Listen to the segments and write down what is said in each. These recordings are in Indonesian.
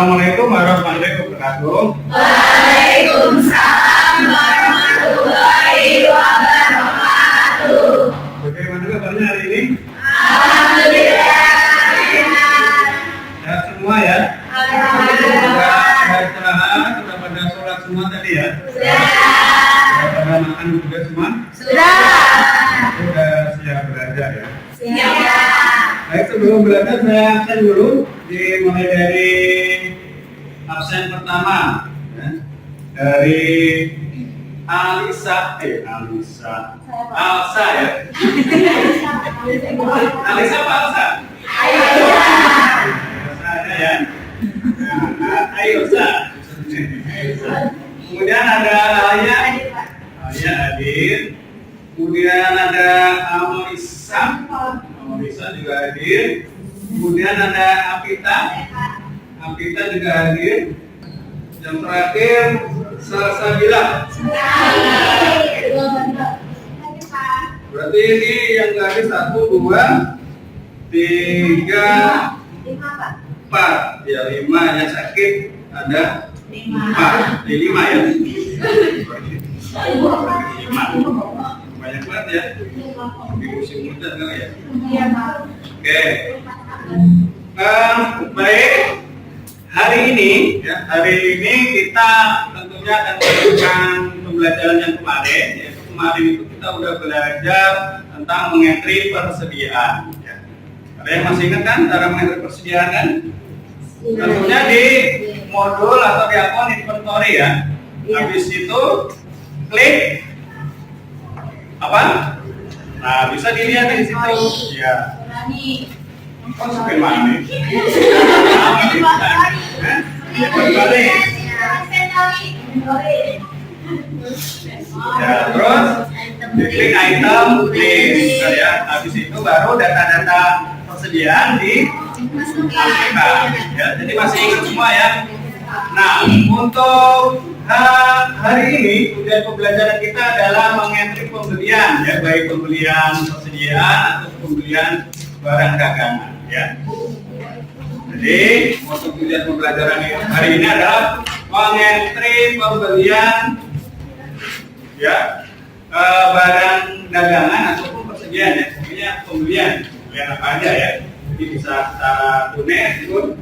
Assalamualaikum warahmatullahi wabarakatuh. Waalaikumsalam warahmatullahi wabarakatuh. Bagaimana kabarnya hari ini? Alhamdulillah. Sehat semua ya? Alhamdulillah. Sudah istirahat, sudah pada sholat semua tadi ya? Sudah. Sudah pada makan juga semua? Sudah. Sudah siap belajar ya? Siap. Baik, sebelum belajar saya absen dulu, dimulai dari absen pertama ya. Dari Alisa Alsa ya. Alisa apa Alsa? Alsa ada ya. Alsa. Kemudian ada Alaya hadir. Kemudian ada Amorisa juga hadir. Kemudian ada Apita juga hadir. Yang terakhir Salsabila. Berarti ini yang hadir 1, 2, 3, 4. Ya 5 yang sakit ada 4. 5 ya. 5. Banyak banget ya. Di musim muda kan ya. Oke. Baik. Hari ini kita tentunya akan melakukan pembelajaran yang kemarin. Yaitu kemarin itu kita udah belajar tentang mengentry persediaan. Ya. Ada yang masih ingat kan cara mengentry persediaan kan? Tentunya di modul atau di akun inventory ya. Habis itu klik apa? Nah, bisa dilihat di situ. Ya. Oh, sampai mana? Ya, terus klik item list ya. Habis itu baru data-data persediaan dimasukkan ya. Jadi masih ingat semua ya. Nah, untuk hari ini tujuan pembelajaran kita adalah mengentry pembelian ya, baik pembelian persediaan atau pembelian barang dagangan ya. Jadi untuk tujuan pembelajaran hari ini adalah mengentry pembelian ya barang dagangan ataupun persediaan ya. Pokoknya pembelian apa aja ya. Jadi bisa secara tunai ataupun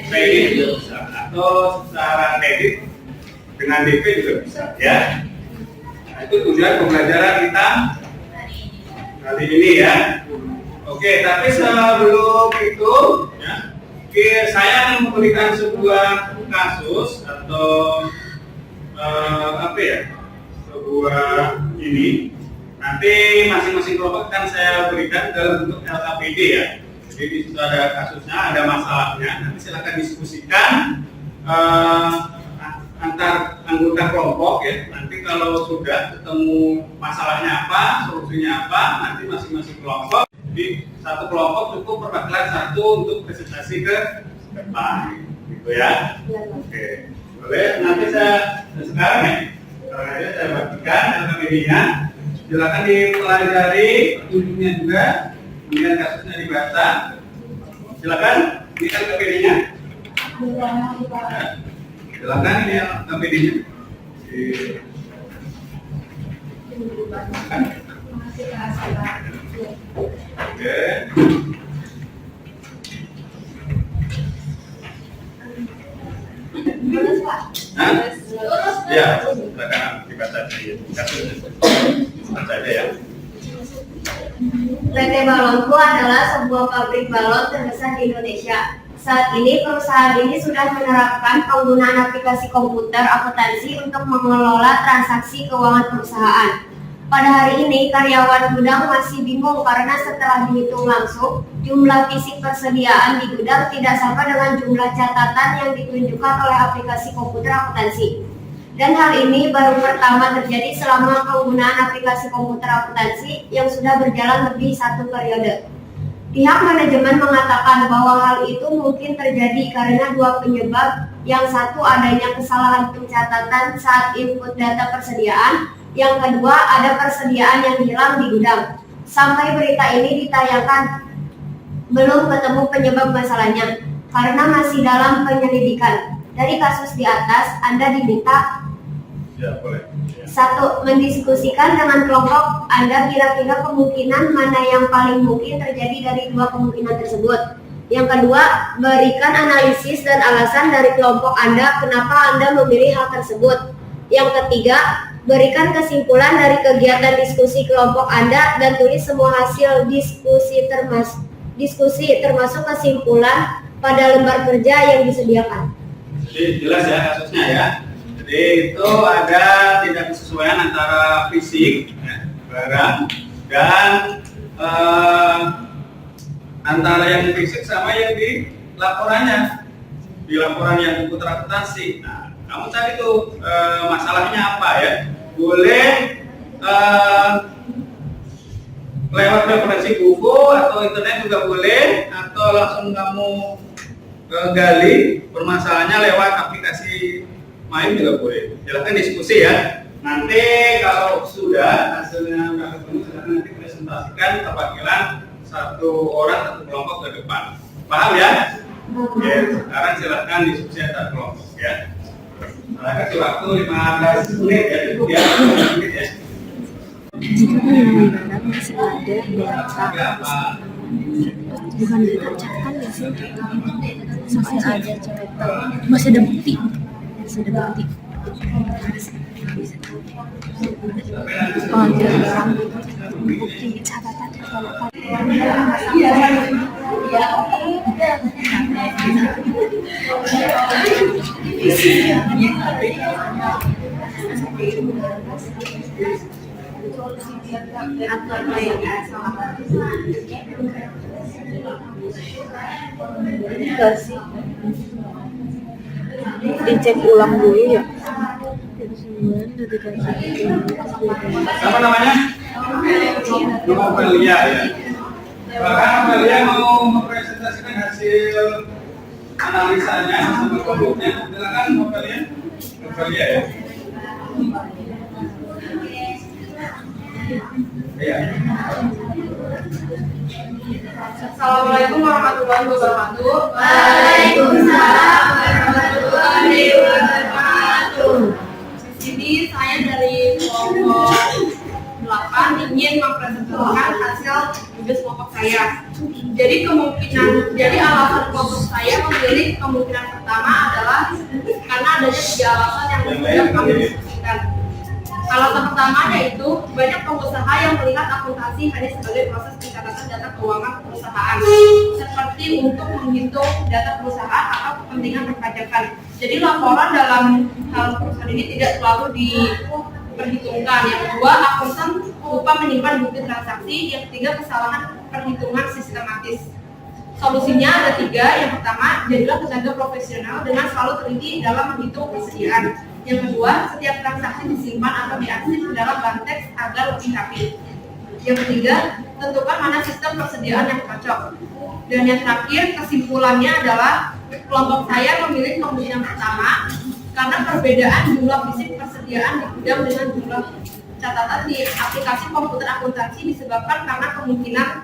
kredit juga bisa, atau secara kredit dengan DP juga bisa ya. Nah, itu tujuan pembelajaran kita hari ini ya. Oke, tapi sebelum itu ya, saya akan memberikan sebuah kasus atau sebuah ini. Nanti masing-masing kelompok kan saya berikan dalam bentuk LKPD ya. Jadi di situ ada kasusnya, ada masalahnya. Nanti silakan diskusikan antar anggota kelompok ya. Nanti kalau sudah ketemu masalahnya apa, solusinya apa, nanti masing-masing kelompok di satu kelompok cukup perwakilan satu untuk presentasi ke depan, gitu ya. Oke, boleh. Nanti sekarang ya, sekarang aja saya bagikan LKPD-nya. Silakan dipelajari petunjuknya juga, kemudian kasusnya dibaca. Silakan di LKPD-nya. Silakan ini LKPD-nya. Oke. Ya, silakan dibaca saja ya. PT Balonku adalah sebuah pabrik balon terbesar di Indonesia. Saat ini perusahaan ini sudah menerapkan penggunaan aplikasi komputer akuntansi untuk mengelola transaksi keuangan perusahaan. Pada hari ini, karyawan gudang masih bingung karena setelah dihitung langsung, jumlah fisik persediaan di gudang tidak sama dengan jumlah catatan yang ditunjukkan oleh aplikasi komputer akuntansi. Dan hal ini baru pertama terjadi selama penggunaan aplikasi komputer akuntansi yang sudah berjalan lebih satu periode. Pihak manajemen mengatakan bahwa hal itu mungkin terjadi karena dua penyebab. Yang satu, adanya kesalahan pencatatan saat input data persediaan. Yang kedua, ada persediaan yang hilang di gudang. Sampai berita ini ditayangkan, belum ketemu penyebab masalahnya. karena masih dalam penyelidikan. Dari kasus di atas, Anda diminta Ya, boleh. 1. Mendiskusikan dengan kelompok Anda kira-kira kemungkinan mana yang paling mungkin terjadi dari dua kemungkinan tersebut. Yang kedua, berikan analisis dan alasan dari kelompok Anda kenapa Anda memilih hal tersebut. Yang ketiga, berikan kesimpulan dari kegiatan diskusi kelompok Anda dan tulis semua hasil diskusi termasuk kesimpulan pada lembar kerja yang disediakan. Jadi jelas ya kasusnya ya. Jadi itu ada tidak kesesuaian antara fisik ya, barang dan antara yang fisik sama yang di laporannya, di laporan yang buku akuntansi. Nah, kamu cari tuh masalahnya apa ya? Boleh lewat referensi buku atau internet juga boleh, atau langsung kamu gali permasalahannya lewat aplikasi main juga boleh. Silakan diskusi ya. Nanti kalau sudah hasilnya udah ketemu, silakan nanti presentasikan perwakilan satu kelompok ke depan. Paham ya? Oke, sekarang silakan diskusi antar kelompok ya. Saya kasih waktu 15 menit ya, cukup ya. 15 menit ya. Jika penyelenggara masih ada data, bukan data catatan ya sih, masih ada catatan, masih ada bukti, oh dalam bukti catatan kalau dicek ulang dulu ya. Apa namanya? Novelia ya. Bahkan Novelia mau mempresentasikan hasil analisanya sama kelompoknya. Silakan Novelia ya. Iya. Assalamualaikum warahmatullahi wabarakatuh. Waalaikumsalam warahmatullahi wabarakatuh. Di sini saya dari kelompok 8 ingin mempresentasikan hasil tugas kelompok saya. Jadi alasan kelompok saya memilih kemungkinan pertama adalah karena adanya 3 alasan yang sudah kami diskusikan. Alasan pertama yaitu banyak pengusaha yang melihat akuntansi hanya sebagai proses pencatatan data keuangan perusahaan, seperti untuk menghitung data perusahaan atau kepentingan perpajakan. Jadi laporan dalam hal perusahaan ini tidak selalu diperhitungkan. Yang kedua, akuntan lupa menyimpan bukti transaksi. Yang ketiga, kesalahan perhitungan sistematis. Solusinya ada 3. Yang pertama, jadilah tenaga profesional dengan selalu teliti dalam menghitung persediaan. Yang kedua, setiap transaksi disimpan atau diarsip dalam konteks agar lebih rapi. Yang ketiga, tentukan mana sistem persediaan yang cocok. Dan yang terakhir, kesimpulannya adalah kelompok saya memilih kemungkinan pertama karena perbedaan jumlah fisik persediaan di gudang dengan jumlah catatan di aplikasi komputer akuntansi disebabkan karena kemungkinan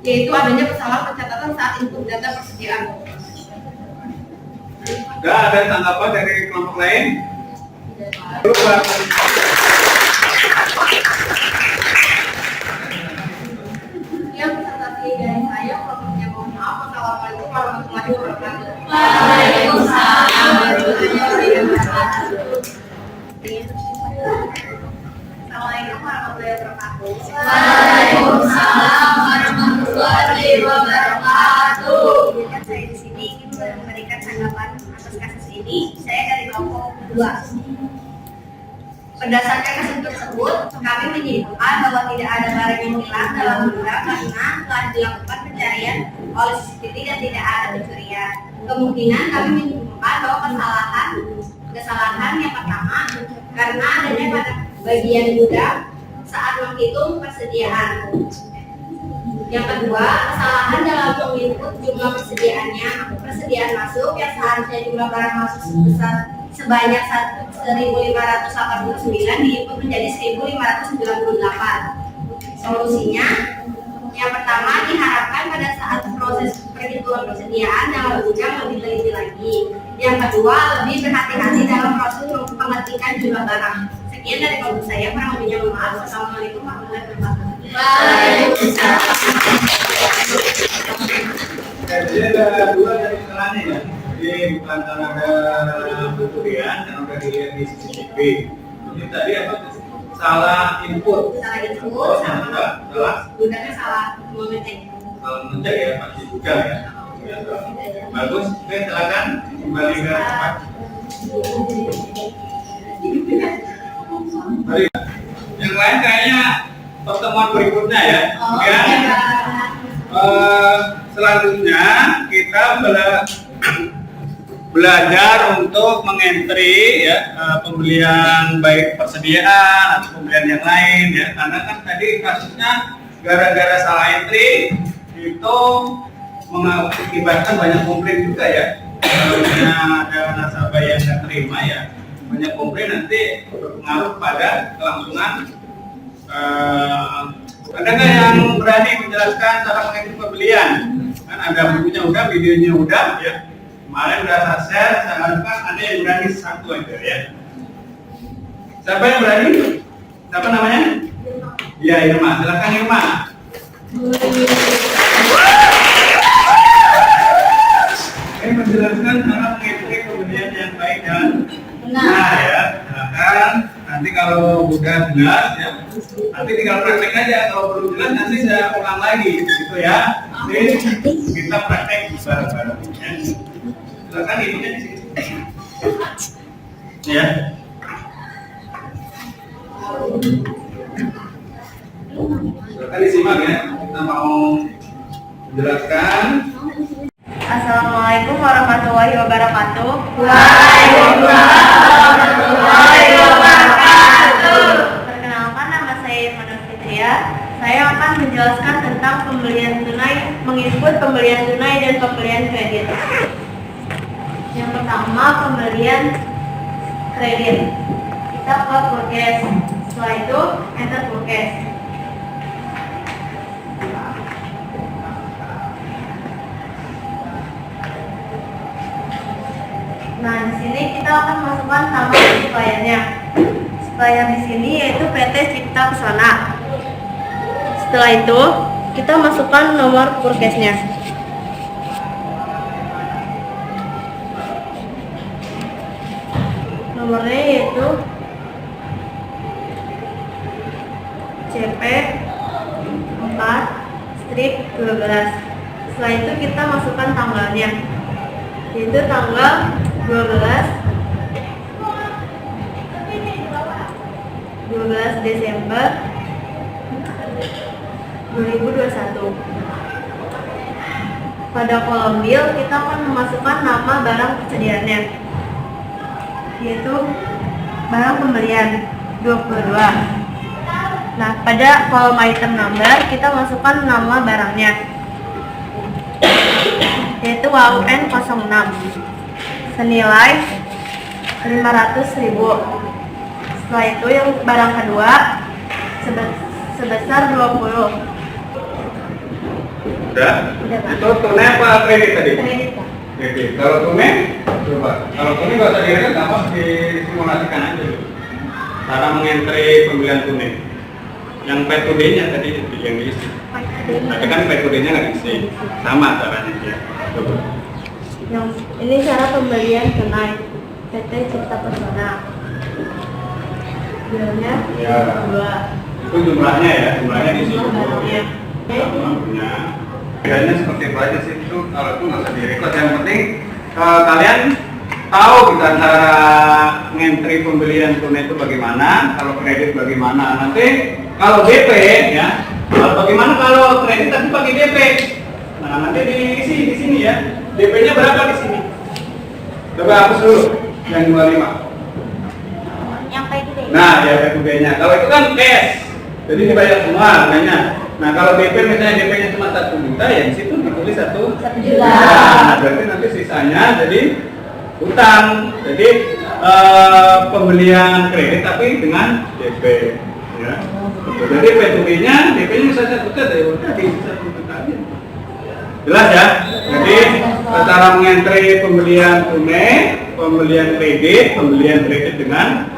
yaitu adanya kesalahan pencatatan saat input data persediaan. Enggak ada tanggapan dari kelompok lain? Yang presentasi dari saya, kelompoknya mohon maaf. Wassalamualaikum warahmatullahi wabarakatuh. Waalaikumsalam warahmatullahi wabarakatuh. Assalamualaikum warahmatullahi wabarakatuh. Waalaikumsalam warahmatullahi wabarakatuh. Izinkan saya di sini ingin memberikan tanggapan atas kasus ini. Saya dari kelompok 2. Berdasarkan kasus tersebut, kami menyimpulkan bahwa tidak ada barang yang hilang dalam gudang karena telah dilakukan pencarian oleh CCTV dan tidak ada pencurian. Kemungkinan kami menyimpulkan bahwa kesalahan yang pertama karena adanya pada bagian gudang saat menghitung persediaan. Yang kedua, kesalahan dalam menginput jumlah persediaan masuk yang seharusnya jumlah barang masuk sebanyak 1.589 diinput menjadi 1.598. Solusinya, yang pertama diharapkan pada saat proses kredit uang persediaan dalam jenjang lebih teliti lagi. Yang kedua, lebih berhati-hati dalam proses mengetikkan jumlah barang. Sekian dari kelompok saya, kurang lebihnya mohon maaf. Assalamualaikum warahmatullahi wabarakatuh. Waalaikumsalam. Jadi ada dua dari kesalahannya ya. Jadi bukan karena ada pencurian, karena udah dilihat di CCTV. Ini tadi apa? Salah input. Salah input, Oh, sama salah. gudangnya salah mengecek. Salah ngecek ya, pasti juga ya. Bagus, oke silakan kembali ke tempat. Mari. Yang lain kayaknya pertemuan berikutnya ya. Oke. Selanjutnya kita belajar untuk mengentry ya pembelian baik persediaan atau pembelian yang lain ya, karena kan tadi kasusnya gara-gara salah entry itu mengakibatkan banyak komplain juga ya. Misalnya ada nasabah yang nggak terima ya, banyak komplain nanti berpengaruh pada kelangsungan. Ada nggak yang berani menjelaskan cara mengentry pembelian? Kan ada bukunya udah, videonya udah ya. Kemarin udah saya share, saya harapkan ada yang berani satu aja ya. Siapa yang berani? Siapa namanya? Iya, Irma. Silakan Irma. Saya menjelaskan cara mengentry pembelian yang baik dan benar ya. Silakan. Nanti kalau udah jelas ya, nanti tinggal praktek aja. Kalau belum jelas nanti saya ulang lagi, gitu ya. Jadi kita praktek bareng-bareng. Ya. Silakan ibunya di sini. Ya. Silakan disimak ya. Kita mau menjelaskan. Assalamualaikum warahmatullahi wabarakatuh. Waalaikumsalam warahmatullahi wabarakatuh. Perkenalkan, nama saya Irma Fitria. Saya akan menjelaskan tentang pembelian tunai, menginput pembelian tunai dan pembelian kredit. Yang pertama, pembelian kredit. Kita ke forecast. Setelah itu enter forecast. Nah, di sini kita akan masukkan nama suppliernya. Supplier di sini yaitu PT Cipta Pesona. Setelah itu, kita masukkan nomor forecast-nya. Nomornya yaitu CP 4/12. Setelah itu kita masukkan tanggalnya, yaitu tanggal 12 Desember 2021. Pada kolom bill kita akan memasukkan nama barang persediaannya, yaitu barang pembelian 22. Nah, pada kolom item number kita masukkan nama barangnya, yaitu WUN06 senilai 500.000. Setelah itu yang barang kedua sebesar 20. Udah? Pak. Itu tunai apa kredit tadi? Kredit, Pak. Kredit. Kalau tunai, coba. Kalau tunai nggak usah dilihat, gampang disimulasikan aja dulu. Cara mengentry pembelian tunai. Yang pay to day-nya tadi yang diisi. Tapi kan pay to day-nya nggak diisi. Sama caranya ya. Coba. Yang ini cara pembelian tunai PT Cipta Pesona. Bilnya Ya. 2. Itu jumlahnya ya, jumlahnya diisi dulu Barangnya. ya. Namanya. Bedanya seperti itu aja sih, itu kalau itu nggak usah direkod. Yang penting kalian tahu gitu antara ngentry pembelian tunai itu bagaimana, kalau kredit bagaimana. Nanti kalau DP ya, bagaimana kalau kredit tapi pakai DP. Nah nanti diisi di sini ya, DP-nya berapa di sini? Coba hapus dulu yang 25. Yang pay to day. Nah, ya PTB-nya. Kalau itu kan cash, jadi dibayar semua harganya. Nah, kalau DP misalnya DP-nya cuma 1 juta, ya di situ ditulis 1 juta. Nah, berarti nanti sisanya jadi utang. Jadi pembelian kredit tapi dengan DP. Ya. Jadi PTB-nya, DP-nya bisa 1 juta, ya udah di 1 juta aja. Jelas ya? Jadi cara mengentry pembelian tunai, pembelian kredit dengan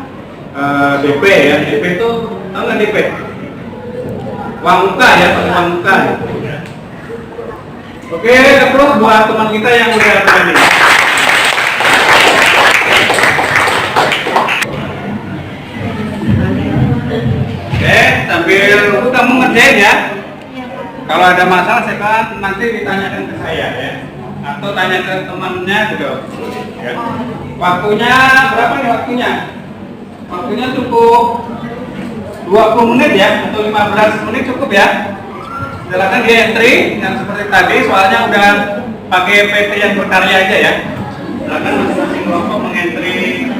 DP ya. DP itu tahu nggak DP? Uang muka ya, uang muka. Ya. Oke, terus buat teman kita yang udah berani. Oke, sambil kamu ngerjain ya. Kalau ada masalah saya nanti ditanyakan ke saya ya, atau tanya ke temannya gitu. Ya. Waktunya berapa nih waktunya? Waktunya cukup 20 menit ya, atau 15 menit cukup ya. Silakan di entry yang seperti tadi, soalnya udah pakai PT yang berkarya aja ya. Silakan masing-masing kelompok mengentry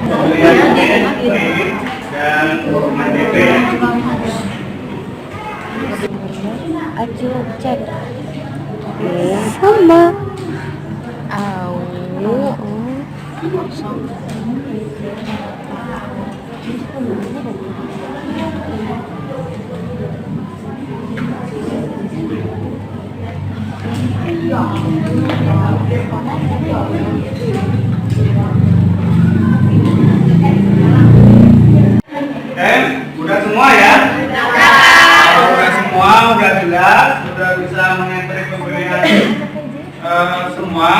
pembelian kredit dan DP. Acu cek sama Udah semua ya? Kalau udah semua, udah jelas, udah bisa mengentry pembelian semua.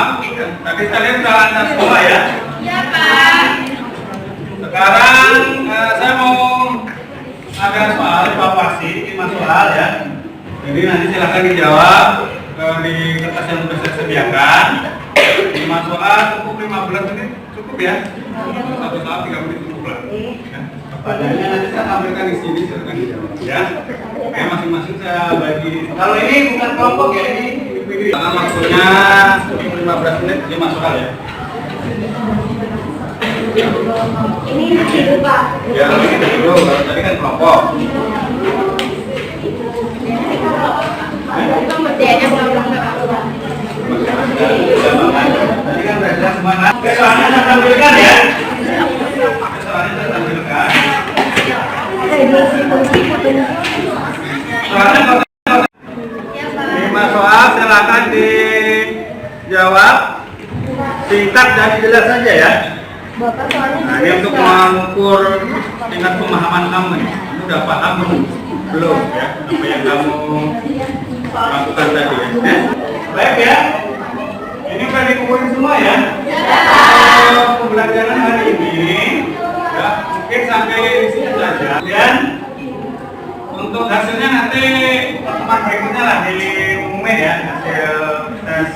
Tadi kalian udah lancar semua ya? Iya, Pak. Sekarang saya mau ada soal evaluasi, 5 soal ya. Jadi nanti silahkan dijawab di kertas yang sudah saya sediakan. 5 soal cukup 15 menit, cukup ya? Satu soal 3 menit cukup lah. Ya. Pertanyaannya nanti saya tampilkan di sini, silahkan dijawab ya. Oke, masing-masing saya bagi. Kalau ini bukan kelompok ya, ini individu. Waktunya 15 menit 5 soal ya. Ini individu Pak. Ya, ini dulu, kalau tadi kan kelompok. Itu ngerjainnya belum. Tadi kan sudah jelas semua. Soalnya saya tampilkan ya. Soalnya saya tampilkan. Soalnya 5 soal silakan dijawab singkat dan jelas saja ya. Bapak soalnya Nah, ini untuk mengukur tingkat pemahaman kamu nih. Kamu udah paham belum ya apa yang kamu lakukan tadi ya? Baik ya. Ini udah dikumpulin semua ya. Pembelajaran hari ini ya mungkin sampai di sini saja. Dan untuk hasilnya nanti pertemuan berikutnya lah diumumin ya hasil tes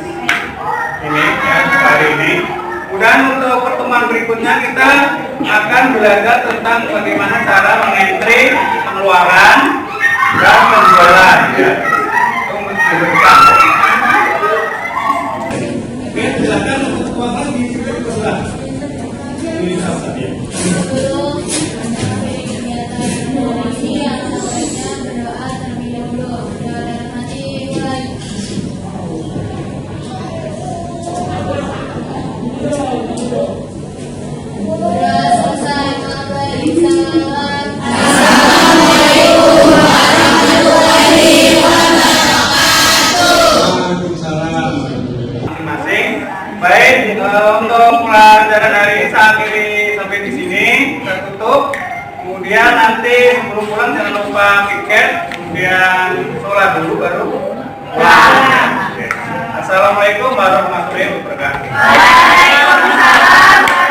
ini ya hari ini. Kemudian untuk pertemuan berikutnya kita akan belajar tentang bagaimana cara mengentry pengeluaran dan penjualan ya. Itu minggu depan. Oke, silakan untuk keuangan di sebelah. Ini salah satu ya. Masing-masing. Baik, untuk pelajaran hari ini saat ini sampai di sini tertutup. Kemudian nanti sebelum pulang jangan lupa tiket, kemudian sholat dulu baru pulang. Oke. Assalamualaikum warahmatullahi wabarakatuh. Waalaikumsalam.